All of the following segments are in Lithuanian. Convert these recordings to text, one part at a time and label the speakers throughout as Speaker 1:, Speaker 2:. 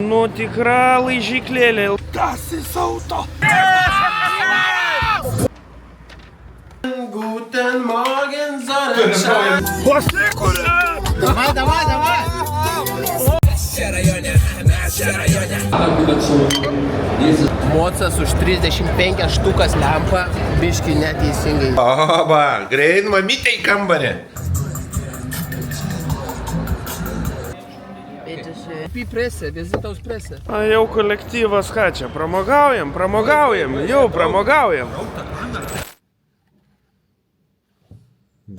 Speaker 1: Nu tikra laižyklėlė.
Speaker 2: Das ist Auto. Guten Morgen, Sonnenschein.
Speaker 3: Давай, давай, давай! Mocas už 35 štukas lempa, biški neteisingai.
Speaker 2: Oba, greit mamytė į kambarį.
Speaker 3: Presė, vizitaus presė.
Speaker 1: A jau kolektyvas ką čia, pramogaujam, jau pramogaujam.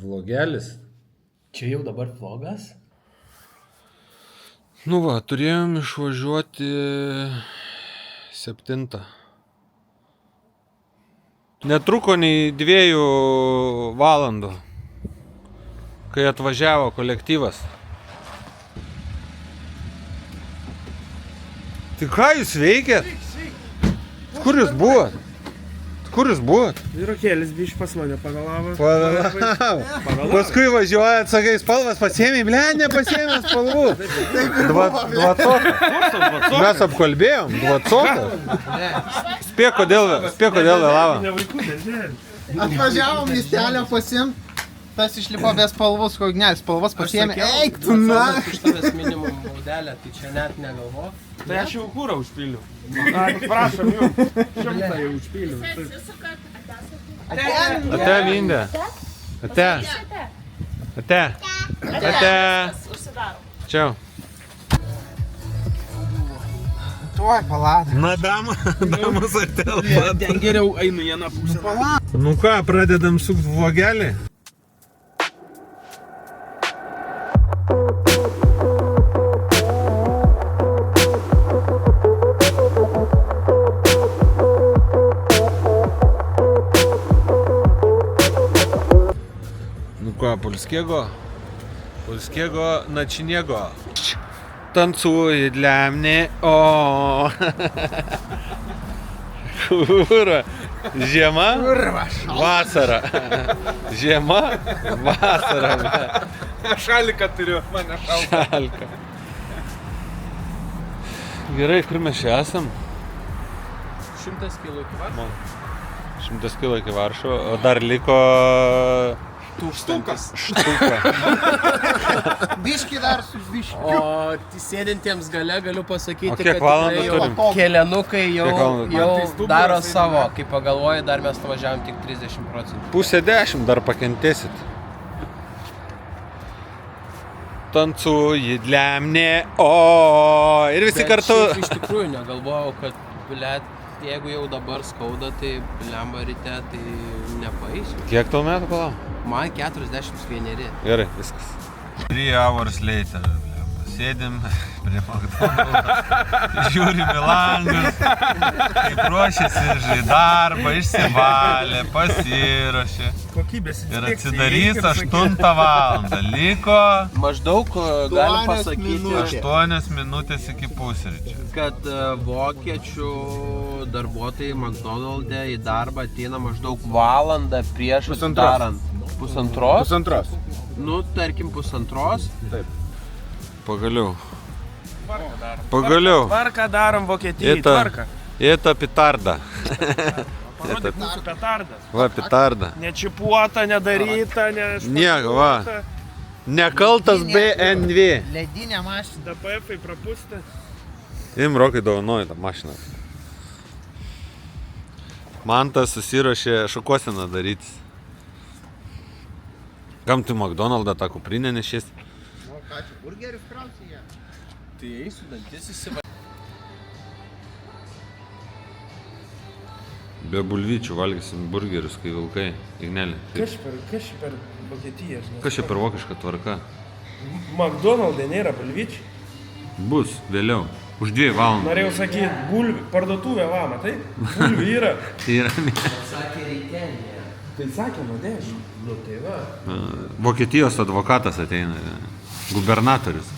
Speaker 4: Vlogelis.
Speaker 3: Čia jau dabar vlogas?
Speaker 4: Nu va, turėjom išvažiuoti 7. Netruko nei 2 valandų, kai atvažiavo kolektyvas. Tai ką jūs veikėt? Kur jūs buvot?
Speaker 1: Vyrokėlis biški pas mane pagalavo.
Speaker 4: Paskui važiuojat, sakai, spalvas pasiėmė, nepasiėmė spalvų. Dvacoką. Mes apkalbėjom, dvacoką. Spėk, kodėl vėlavo.
Speaker 5: Atvažiavom miestelio pasiimt, tas išlipo be spalvos, kognelis spalvas pasiėmė. Eik tu na!
Speaker 3: Iš tavęs minimum baudelę, tai čia net negalvo.
Speaker 1: Tai aš jau kūrą užpiliu. Prašom jums. Šimtą jau užpiliu.
Speaker 4: Ate, Mindė. Ate. Čiau.
Speaker 5: Tuoj, palauk.
Speaker 4: Na, damas atelpa.
Speaker 1: Ten geriau einu į aną pusę.
Speaker 4: Nu ką, pradedam sukt vlogelį? Polskiego naczynnego. Tancuje dla mnie, o. Kurwa. Žiema, vasara. Žiema, vasara.
Speaker 1: Šaliką turiu, mane šalka.
Speaker 4: Šalka. Gerai, kur mes čia esam?
Speaker 3: 100 kg iki Varšuvos.
Speaker 4: 100 kg iki Varšuvos, o dar liko...
Speaker 5: Štukas. Biški dar su biški.
Speaker 3: O sėdintiems gale galiu pasakyti,
Speaker 4: O kiek
Speaker 3: kad
Speaker 4: valandų
Speaker 3: tikrai
Speaker 4: turim?
Speaker 3: Kelianukai
Speaker 4: Kiek
Speaker 3: jau
Speaker 4: valandų?
Speaker 3: daro savo. Kai pagalvoju, dar mes nuvažiavom tik 30%.
Speaker 4: 9:30 dar pakentėsit. Tancuji dla mnie, o. Ir visi kartu.
Speaker 3: Iš tikrųjų negalvojau, kad, blet, jeigu jau dabar skauda, tai blemba ryte, tai nepaeisiu.
Speaker 4: Kiek tau metų palau?
Speaker 3: Man 41.
Speaker 4: Gerai, viskas. 3 hours later. Sėdim prie McDonald's, žiūrim į langus, kaip ruošiasi į darbą, išsivalė, pasiruošė.
Speaker 1: Kokybės
Speaker 4: Ir atsidarys 8 valandą. Liko
Speaker 3: Maždaug galim pasakyti,
Speaker 4: 8 minutės iki pusryčių.
Speaker 3: kad vokiečių darbuotojai McDonald'e į darbą ateina maždaug valandą prieš atidarant. Pusantros? Nu, tarkim, pusantros.
Speaker 4: Pagaliau.
Speaker 1: Tvarką darom Vokietijai, tvarką.
Speaker 4: Это петарда.
Speaker 1: Parodyk mūsų petardas.
Speaker 4: Va, petarda.
Speaker 1: Nečipuota, nedaryta,
Speaker 4: Nieko, va. Nekaltas BNV.
Speaker 5: Ledinė mašina.
Speaker 1: DPF-ai prapūsti.
Speaker 4: Rokai dovanoja tą mašiną. Mantas susirašė šukuoseną darytis. Kam tu McDonald'ą tą kuprinę nešies?
Speaker 5: O ką čia, burgerius krausi jie?
Speaker 3: Tai eisiu dantis įsivažiuoti.
Speaker 4: Be bulvyčių valgysim burgerius, kai vilkai. Ignelė.
Speaker 1: Kas čia per Vokietiją?
Speaker 4: Kas čia per vokiška tvarka?
Speaker 1: McDonald'e nėra bulvyčių.
Speaker 4: Bus vėliau. Už 2 valandų.
Speaker 1: Norėjau sakyti, bulvių, parduotuvė va, matai? Bulvių yra.
Speaker 4: Tai yra
Speaker 3: Sakė reitenė.
Speaker 1: Tai sakė, nuo 10.
Speaker 3: Nu tai va.
Speaker 4: Vokietijos advokatas ateina. Gubernatorius.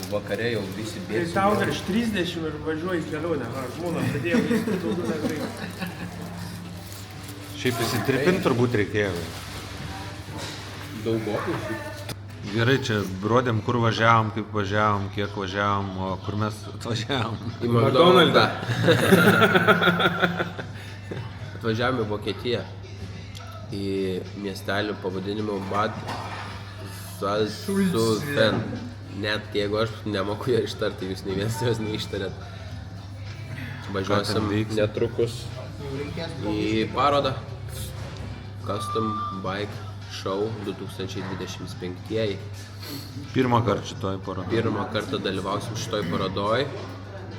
Speaker 3: Vakare jau visi
Speaker 1: Tai
Speaker 3: bėgs.
Speaker 1: tau virš 30 ir važiuoji į kelionę. Va, žmona pradėjo visų daugiau negreit.
Speaker 4: Šiaip įsitirpint turbūt reikėjo.
Speaker 3: Daugokai.
Speaker 4: Gerai, čia rodėm, kur važiavom, kaip važiavom, kiek važiavom, o kur mes atvažiavom.
Speaker 3: Į McDonald'ą. Atvažiavome į Vokietiją. Į miestelį pavadinimu Bad Salzuflen. Net jeigu aš nemoku ją ištarti, jūs nei vienas jos neištarėt. Važiuosim netrukus į parodą Custom Bike Show 2025.
Speaker 4: Pirmą kartą šitoj parodoj.
Speaker 3: Pirmą kartą dalyvausim šitoj parodoj.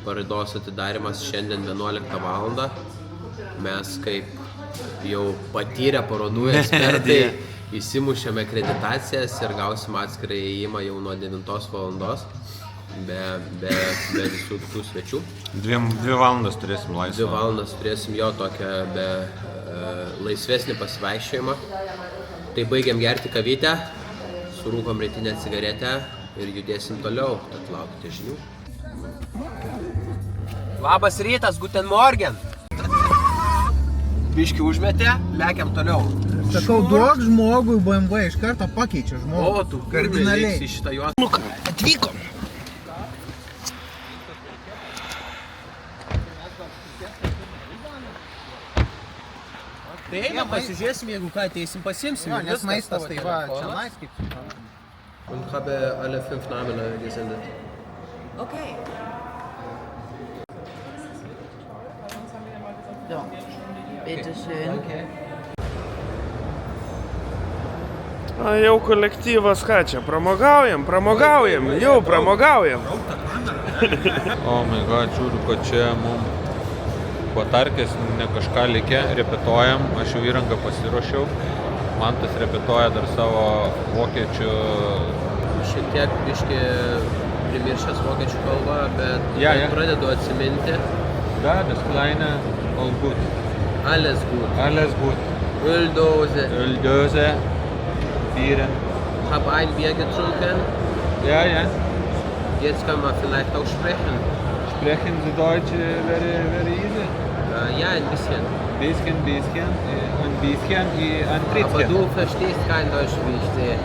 Speaker 3: Parodos atidarimas šiandien 11 val. Mes kaip jau patyrę parodų ekspertai įsimušėme akreditacijas ir gausim atskirą įėjimą jau nuo 9 val. Be visų tų svečių.
Speaker 4: 2 valandas turėsim laisvą.
Speaker 3: 2 valandas turėsim jo tokią laisvesnį pasivaikščiojimą. Tai baigiam gerti kavytę, surūkom rytinę cigaretę ir judėsim toliau, tad laukite žinių. Labas rytas, guten morgen! Biškį užmetė, lekiam toliau.
Speaker 5: Sakau, duok žmogui BMW, iš karto pakeičia žmogų.
Speaker 3: O, tu
Speaker 5: kardinaliai.
Speaker 3: į šitą juostą.
Speaker 5: Atvykom.
Speaker 3: Tai einam, pasižiūrėsim, jeigu ką ateisim, pasiimsim.
Speaker 5: Jo, nes maistas tai va, čia nais kaip.
Speaker 3: Und habe alle 5 Namen gesendet.
Speaker 6: Okay. So, bitteschön.
Speaker 1: Jau kolektyvas ką čia, pramogaujam, jau pramogaujam.
Speaker 4: O my god, žiūriu, kad čia mums patarkės ne kažką likę, repetuojam, aš jau įrangą pasiruošiau. Mantas repetuoja dar savo vokiečių...
Speaker 3: Šiek tiek biškį primiršęs vokiečių kalbą, bet pradedu atsiminti.
Speaker 4: Da, das kleine, all gut.
Speaker 3: Alles gut.
Speaker 4: Alles gut.
Speaker 3: Öldose.
Speaker 4: Öldose, Bieren.
Speaker 3: Hab ein Bier getrunken.
Speaker 4: Ja.
Speaker 3: Jetzt können wir vielleicht auch sprechen.
Speaker 4: Sprechen Sie Deutsch very easy?
Speaker 3: Ja, ein bisschen.
Speaker 4: Bisschen, ein bisschen, ein
Speaker 3: Aber
Speaker 4: Trittchen.
Speaker 3: du verstehst kein Deutsch, wie ich sehe.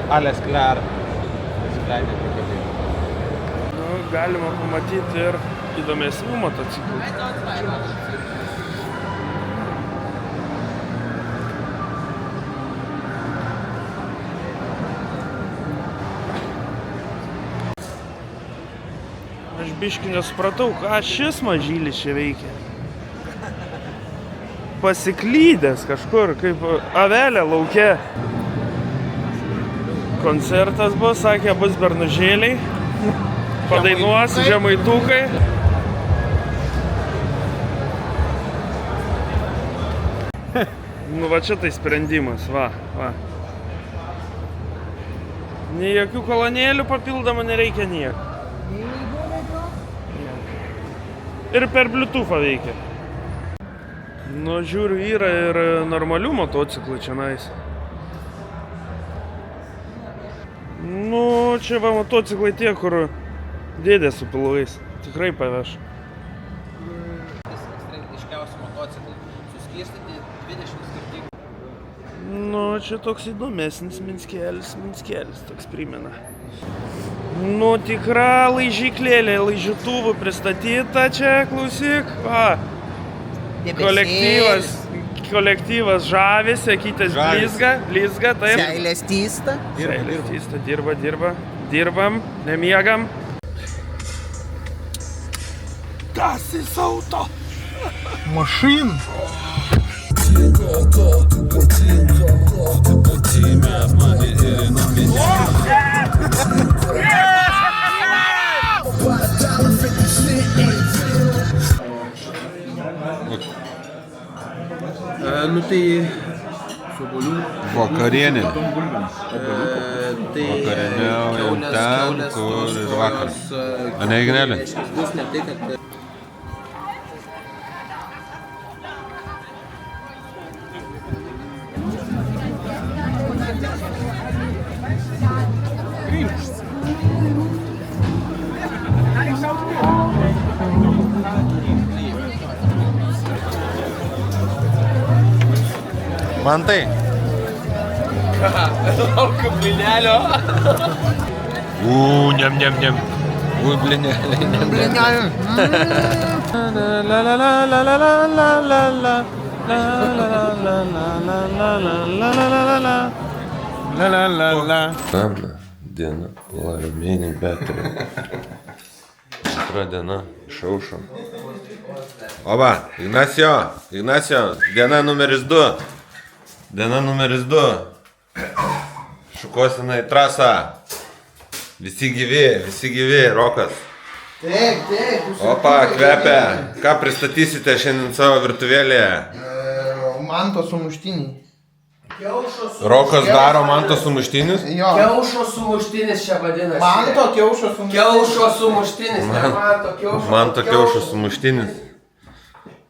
Speaker 4: Alles klar. Das kleine Krokodil.
Speaker 1: Nu, galima pamatyti ir įdomesnių motociklų. Aš biškį nesupratau, ką šis mažylis čia veikia. Pasiklydęs kažkur, kaip avelė lauke. Koncertas bus, sakė, bus bernužėliai. Padainuos žemaitukai. Nu va čia tai sprendimas, va. Nei jokių kolonėlių papildomų nereikia nieko. Ir per Bluetooth'ą veikia. Nu, žiūriu, yra ir normalių motociklų čia nais. Nu, čia va motociklai tie, kur dėdė su pilvais. Tikrai paveš.
Speaker 3: Iškiausi motociklai. Suskirstyti 20 skirtingų.
Speaker 1: Nu, čia toks įdomesnis Minskelis toks primena. Nu, tikra laižyklėlė, laižytuvų pristatyta čia, klausyk. Va, kolektyvas žavisi, akytės blizga, taip.
Speaker 5: Seilės tysta.
Speaker 1: Seilės tysta, dirbam, nemiegam. Das ist Auto.
Speaker 5: Mašin.
Speaker 3: Nu tai Sobolių.
Speaker 4: Vakarienė.
Speaker 3: Tai
Speaker 4: Vakarieniaujam ten, kur ir vakar. Ane, Ignelė?
Speaker 3: Bus ne tai, kad...
Speaker 4: Mantai,
Speaker 3: Laukiu blinelio.
Speaker 4: Nem. Ui, blinelė.
Speaker 2: Antra diena, Laramėnį Betrė. Antra diena, išaušo. Oba, Ignacio, diena numeris 2. Diena numeris 2. Šukosina į trasą. Visi gyvi, Rokas.
Speaker 5: Taip.
Speaker 2: Opa, kvepia. Ką pristatysite šiandien savo virtuvėlėje?
Speaker 5: Manto sumuštiniai.
Speaker 2: Rokas daro manto sumuštinius?
Speaker 5: Jo.
Speaker 3: Kiaušo sumuštinis čia vadinasi.
Speaker 5: Manto kiaušo sumuštinis.
Speaker 3: Kiaušo sumuštinis, ne manto kiaušo.
Speaker 2: Manto kiaušo sumuštinis.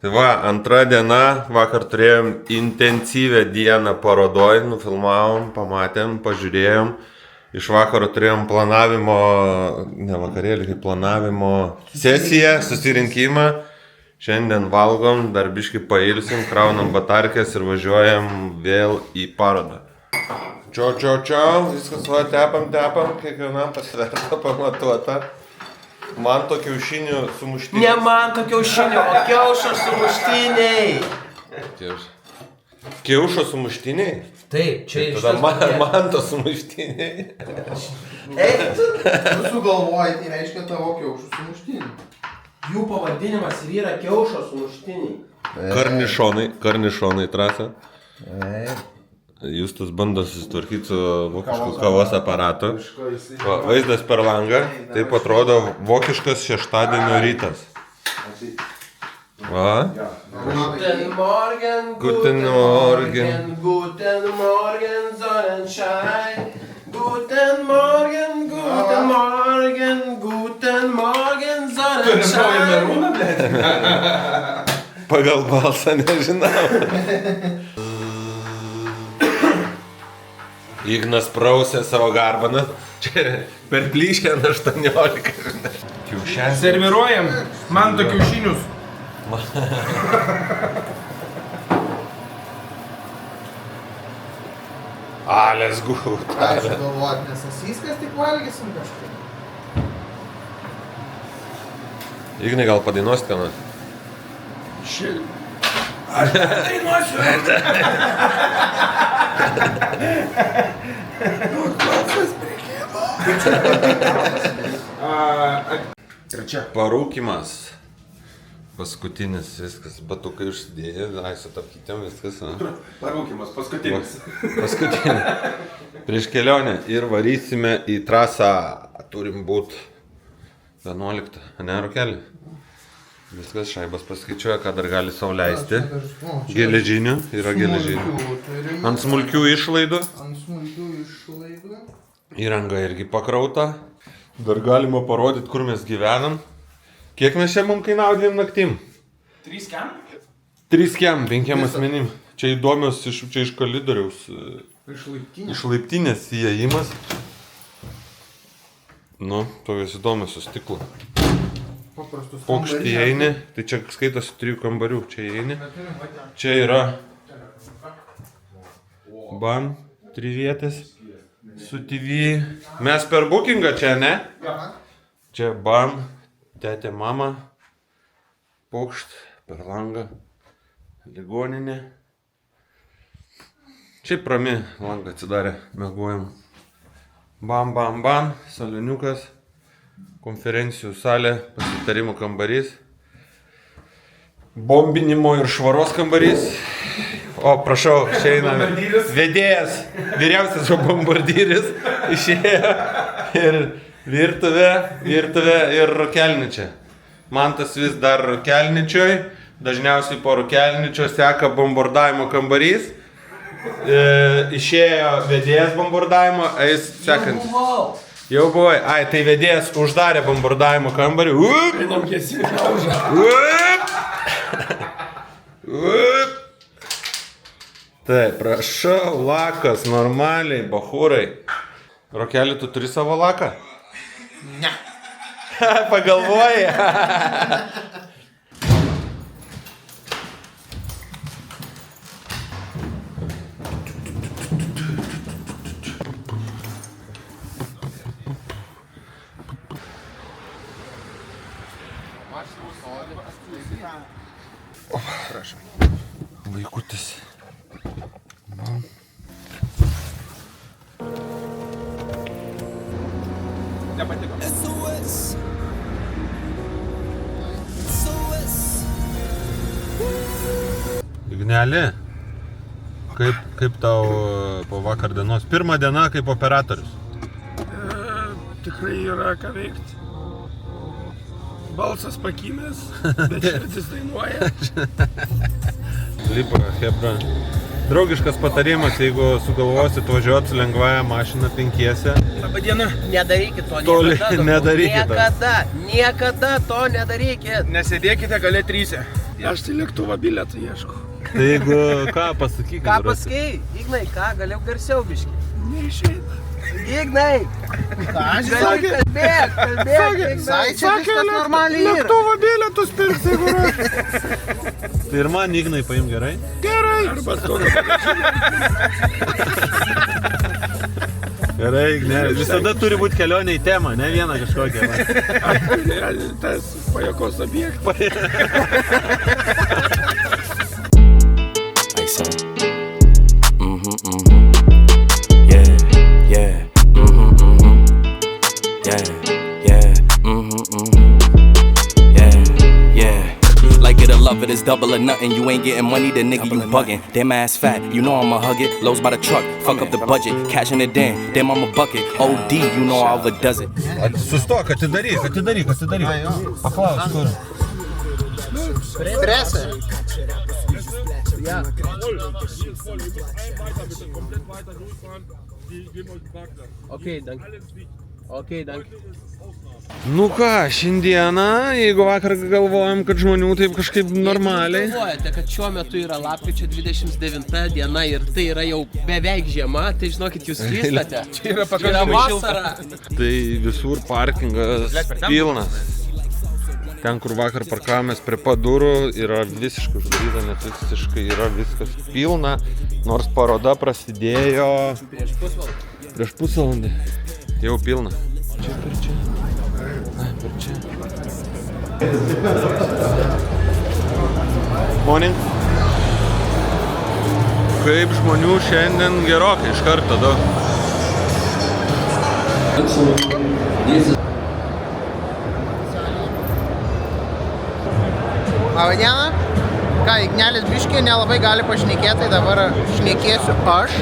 Speaker 2: Tai va, antra diena, vakar turėjom intensyvę dieną parodoj, nufilmavom, pamatėm, pažiūrėjom. Iš vakaro turėjom planavimo, ne vakarėlį, kaip planavimo sesiją, susirinkimą. Šiandien valgom, dar biškį pailsim, kraunam batarkės ir važiuojam vėl į parodą. Čiau, viskas va, tepam, kiekvienam pasverta, pamatuota. Manto kiaušinių sumuštiniai.
Speaker 3: Ne manto kiaušinio, o kiaušo sumuštiniai.
Speaker 2: Kiaušo sumuštiniai?
Speaker 3: Taip, čia iš
Speaker 2: Tada manto sumuštiniai.
Speaker 5: Tu sugalvoji, tai reiškia tavo kiaušų sumuštinį.
Speaker 3: Jų pavadinimas ir yra kiaušo sumuštiniai.
Speaker 2: Karnišonai trasa. Justas bando susitvarkyti su vokišku kavos aparatu. Va, vaizdas per langą. Taip atrodo vokiškas šeštadienio rytas. Va.
Speaker 3: Guten Morgen, Sonnenschein. Guten Morgen, Sonnenschein.
Speaker 2: Pagal balsą nežinau. Ignas prausė savo garbaną. Čia per plyškę ant 18. Kiaušenį.
Speaker 1: Serviruojam manto kiaušinius.
Speaker 2: Let's go.
Speaker 5: Ką jūs galvojat, nes asyskas tik valgysim kažkaip?
Speaker 2: Ignai, gal padainuosit ką nors? Parūkymas. Paskutinis viskas, batukai užsidėję, su tapkytėm viskas.
Speaker 7: Parūkymas, paskutinis.
Speaker 2: Paskutinį. Prieš kelionę ir varysime į trasą. Turim būt 11, ne, Rokelį? Viskas, Šaibas paskaičiuoja, ką dar gali sau leisti. Geležinių, yra geležinių. Ant smulkių išlaidų. Įranga irgi pakrauta. Dar galima parodyti, kur mes gyvenam. Kiek mes čia mums kainavo 2 naktim?
Speaker 7: 3 kem?
Speaker 2: 3 kem, 5 asmenim. Čia įdomios, čia iš koridoriaus. Iš laiptinės įėjimas. Nu, tokios įdomios su stiklu. Pokštį įeini, tai čia skaitosi 3 kambarių. Čia įeini. Čia yra BAM, 3 vietės. Su TV. Mes per bookingą čia, ne? Čia BAM. Tetė, mama, pokšt, per langą, ligoninė. Šiaip rami, langą atsidarė, mėgojam. Bam, saliniukas, konferencijų salė, pasitarimo kambarys, bombinimo ir švaros kambarys. O, prašau, čia eina vedėjas, vyriausias bombardyris, išėjo ir virtuvė ir Rokelničia. Mantas vis dar Rokelničioj, dažniausiai po Rokelničio seka bombardavimo kambarys. Išėjo vedėjas bombardavimo, eis sekantis. Jau buvai. Ai, tai vedėjas uždarė bombardavimo kambarį. Tai, prašau, lakas, normaliai, bachūrai. Rokelį, tu turi savo laką?
Speaker 5: Ne.
Speaker 2: Pagalvoji. Vaikutis. Igneli, kaip tau po vakar dienos? Pirma diena kaip operatorius.
Speaker 1: Tikrai yra ką veikti. Balsas pakimęs, bet širdis dainuoja.
Speaker 2: Lipa, hebra. Draugiškas patarimas, jeigu sugalvosit važiuoti su lengvąja mašina penkiese.
Speaker 1: Labadiena.
Speaker 3: Nedarykit to
Speaker 2: Toli
Speaker 3: niekada.
Speaker 2: nedarykit to.
Speaker 3: Niekada to nedarykit.
Speaker 1: Nesėdėkite gale tryse. Aš tai lėktuvo bilietų ieškau.
Speaker 2: Tai jeigu ką, pasakyk.
Speaker 3: Ką pasakei? Ignai, ką? Galėjau garsiau biškį.
Speaker 1: Neišeina.
Speaker 3: Ignai! Gali kalbėk, Ignai.
Speaker 5: Čia viskas normaliai yra.
Speaker 1: Lėktuvo bilietus pirks, jeigu yra.
Speaker 2: Tai ir man Ignai paim gerai?
Speaker 1: Gerai. Arba stogas.
Speaker 2: Gerai, Ignai. Visada turi būti kelionė į temą, ne vieną kažkokią.
Speaker 1: Tas pajakos objektas.
Speaker 8: Like it or love it, it's double or nothing. You ain't getting money, the nigga you bugging. Damn ass fat, you know I'ma hug it. Lows by the truck, fuck up the budget. Cashing it in, damn I'm a bucket. OD, you know I overdoes it.
Speaker 2: Sustok, atidaryk. Paklausk, kur.
Speaker 5: Stresą.
Speaker 3: Okay, danke.
Speaker 2: Nu ką, šiandieną, jeigu vakar galvojom, kad žmonių taip kažkaip normaliai.
Speaker 3: Galvojate, kad šiuo metu yra lapkričio 29 diena ir tai yra jau beveik žiema, tai žinokit, jūs klystate. Čia yra pakankamai vasara.
Speaker 2: Tai visur parkingas pilnas. Ten, kur vakar parkavomės prie pat durų, yra visiškai uždaryta, nes visiškai yra viskas pilna. Nors paroda prasidėjo prieš pusvalandį. Jau pilna. Čia per čia. Ai, per čia. Morning. Kaip žmonių šiandien gerokai iš karto daug.
Speaker 5: Labadiena. Ką, Ignelis biškį nelabai gali pašnekėti, tai dabar šnekėsiu aš.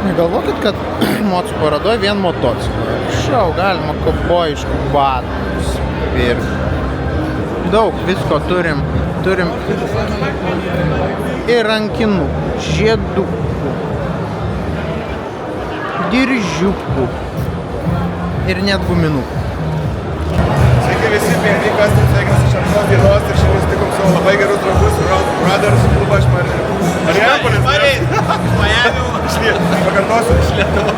Speaker 5: Negalvokit, kad mocų parodoje vien motociklai. Šau, galima kaubojiškų batus pirkti. Daug visko turim. Turim ir rankinų, žiedukų, diržiukų ir net guminukų.
Speaker 7: Sveiki visi, Pienikas, sveikinas iš antros dienos ir šiandien sutikom savo labai gerus draugus, Round Brothers klubą iš Marijampolės. Pakartosiu.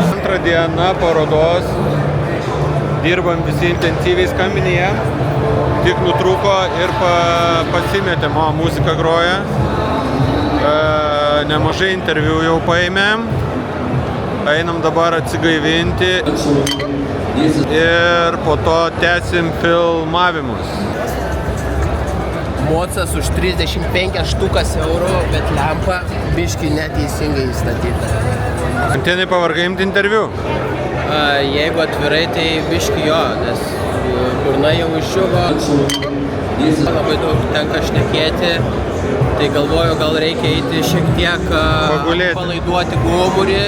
Speaker 2: Antrą dieną parodos, dirbam visi intensyviai skambinėje, tik nutrūko ir pasimetėm, o muzika groja. Nemažai interviu jau paėmėm, einam dabar atsigaivinti ir po to tęsim filmavimus.
Speaker 3: Mocas už 35 štukas eurų, bet lempa biški neteisingai įstatyta.
Speaker 2: Antenai pavargai imti interviu?
Speaker 3: Jeigu atvirai, tai biški jo, nes burna jau išdžiuvo. Labai daug tenka šnekėti, tai galvoju, gal reikia eiti šiek tiek palaiduoti gomurį,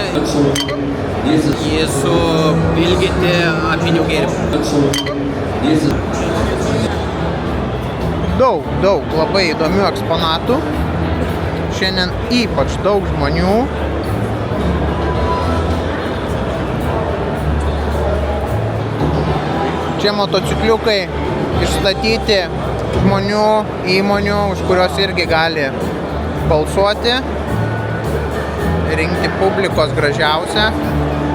Speaker 3: jį supilginti apinių gėrimų.
Speaker 5: Daug labai įdomių eksponatų. Šiandien ypač daug žmonių. Čia motocikliukai išstatyti žmonių, įmonių, už kurios irgi gali balsuoti, rinkti publikos gražiausią.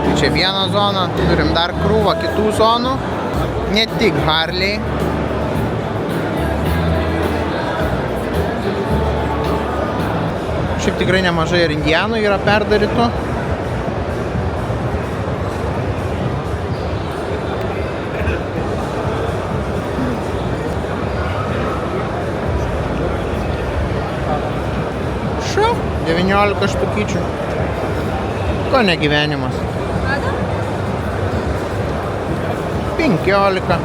Speaker 5: Tai čia viena zona, turim dar krūvą kitų zonų, ne tik Harley. Šiaip tikrai nemažai ir indianų yra perdarytų. 17 štukyčių. Ko ne gyvenimas. 15.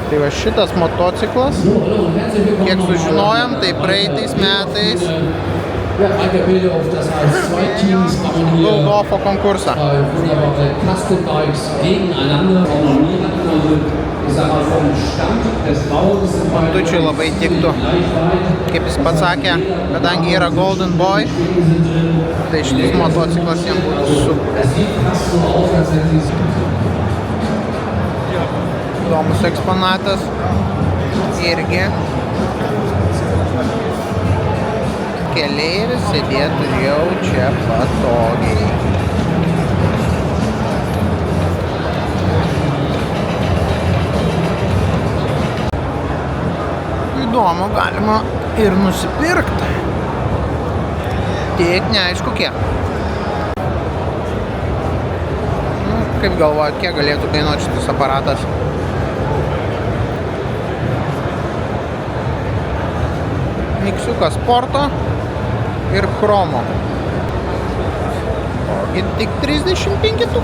Speaker 5: Tai va šitas motociklas, kiek sužinojom, tai praeitais metais Wildorfo konkursą. Mantučiui labai tiktų, kaip jis pats sakė, kadangi yra Golden Boy, tai šitas motociklas jam būtų super. Įdomus eksponatas irgi keleivis sėdėtų jau čia patogiai. Įdomu, galima ir nusipirkti. Tik neaišku kiek. Kaip galvojat, kiek galėtų kainuoti šitas aparatas? Miksiukas sporto ir chromo. Ogi tik 35 000.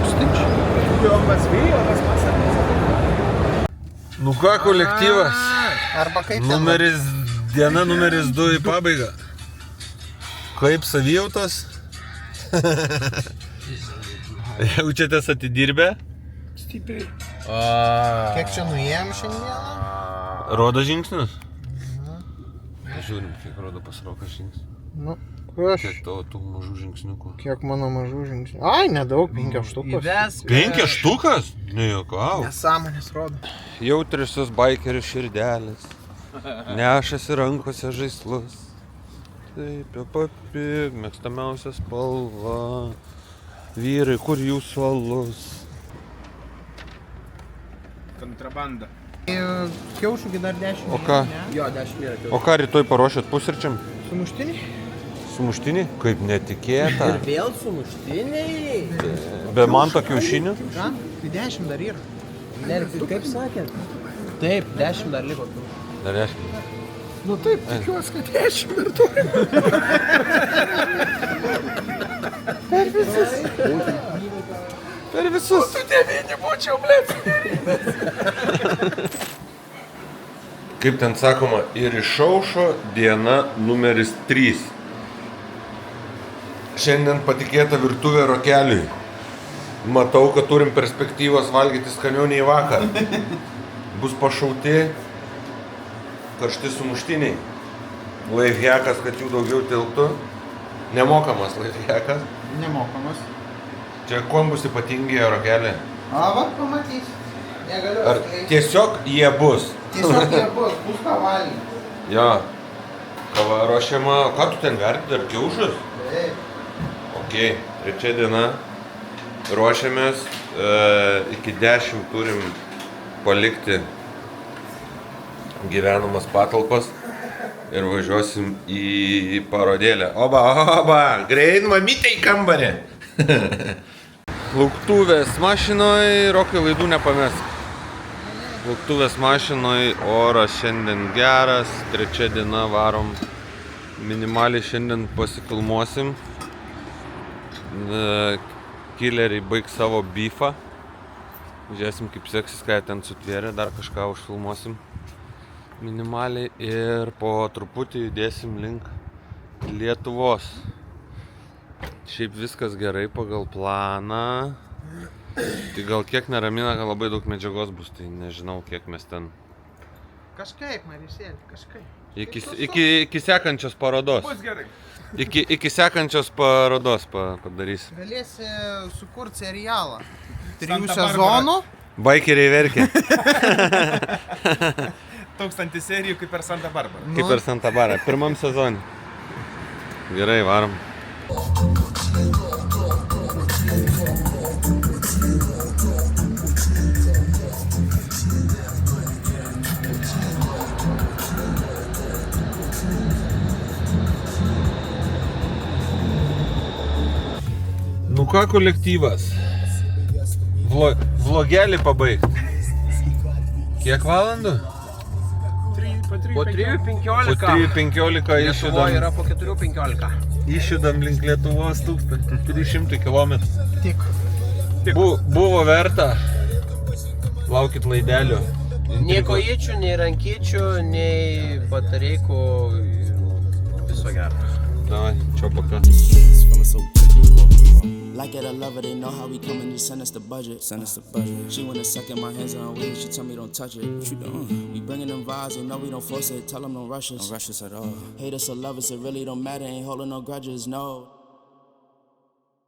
Speaker 2: Nu ką, kolektyvas?
Speaker 5: Arba kaip ten?
Speaker 2: Diena numeris 2 į pabaigą. Kaip savijautos? Jaučiatės atidirbę?
Speaker 1: Stipriai.
Speaker 5: Kiek čia nuėjom šiandieną?
Speaker 2: Rodo žingsnius? Žiūrim, kiek rodo pasirokas žingsnius.
Speaker 5: Nu, aš.
Speaker 2: Kiek tavo tų mažų žingsniukų?
Speaker 5: Kiek mano mažų žingsnių? Ai, nedaug, 5 štukas.
Speaker 2: 5 štukas? Nejuokau.
Speaker 5: Nesąmonės rodo.
Speaker 4: Jautriusios baikerių širdelės, nešasi rankose žaislus. Taip, papi, mėgstamiausia spalva. Vyrai, kur jūsų alus?
Speaker 7: Kontrabanda.
Speaker 5: Kiaušųgi dar 10.
Speaker 4: O ką?
Speaker 3: Jo, 10 yra.
Speaker 4: O ką rytoj paruošėt pusryčiam?
Speaker 5: Sumuštinį?
Speaker 4: Sumuštinį? Kaip netikėta.
Speaker 3: Vėl sumuštiniai.
Speaker 4: Be manto kiaušinių?
Speaker 5: Ką? Tai 10 dar yra.
Speaker 3: Ne, kaip sakėt? Taip, 10 dar liko.
Speaker 4: Dar 10.
Speaker 5: Nu taip, tikiuosi, kad 10 dar turim.
Speaker 4: Per visus.
Speaker 2: Kaip ten sakoma, ir išaušo diena numeris 3. Šiandien patikėta virtuvė Rokeliui. Matau, kad turim perspektyvos valgyti skaniau nei vakar. Bus pašauti karšti sumuštiniai. Lifehackas, kad jų daugiau tilptų. Nemokamas lifehackas.
Speaker 5: Nemokamas.
Speaker 2: Čia kuom bus ypatingi Rokelė?
Speaker 5: A, va, pamatys. Negaliu
Speaker 2: Ar
Speaker 5: atskleisti.
Speaker 2: tiesiog jie bus?
Speaker 5: Tiesiog jie bus ką valgyti.
Speaker 2: Jo. Kava ruošiama. Ką tu ten verti? Dar kiaušus?
Speaker 5: Taip.
Speaker 2: Ok, 3 diena. Ruošiamės. Iki 10 turim palikti gyvenamas patalpas. Ir važiuosim į parodėlę. Oba, greit mamytė į kambarį.
Speaker 4: Lauktuvės mašinoj, Rokai laidų nepamesk. Lauktuvės mašinoj, oras šiandien geras, 3 diena varom. Minimaliai šiandien pasifilmuosim. Killeriai baigs savo beefą. Žiūrėsim, kaip seksis, ką ten sutvėrė, dar kažką užfilmuosim. Minimaliai ir po truputį judėsim link Lietuvos. Šiaip viskas gerai pagal planą. Tai gal kiek neramina, kad labai daug medžiagos bus, tai nežinau, kiek mes ten.
Speaker 5: Kažkaip, Marisėlė, kažkaip.
Speaker 4: Iki sekančios parodos.
Speaker 7: Bus gerai.
Speaker 4: Iki sekančios parodos padarysim.
Speaker 5: Galėsi sukurti serialą. 3
Speaker 7: Santa
Speaker 5: sezonų.
Speaker 4: Baikeriai verkia.
Speaker 7: 1000 serijų kaip per Santa Barbara.
Speaker 4: Kaip per Santa Barbara. Pirmam sezonui. Gerai, varom. Nu ką, kolektyvas? Vlogelį pabaigt. Kiek valandų?
Speaker 3: Po 3,15.
Speaker 4: Po 3,15
Speaker 3: Lietuvoje yra po 4,15.
Speaker 4: išjudam link Lietuvos 1300 km.
Speaker 5: Tik.
Speaker 4: Buvo verta. Laukit laidelių.
Speaker 3: Nei kojyčių, nei rankyčių, nei batareikų. Viso gero.
Speaker 4: Davai, čia paka.
Speaker 8: Feeling so good. Like it or love it, they know how we come and just send us the budget. She wanna suck in my hands on weed, she tell me don't touch it. What you doing? We bringing them vibes, they know we don't force it. Tell them don't rush us. Don't rush us at all. Hate us or love us, it really don't matter. Ain't holding no grudges, no.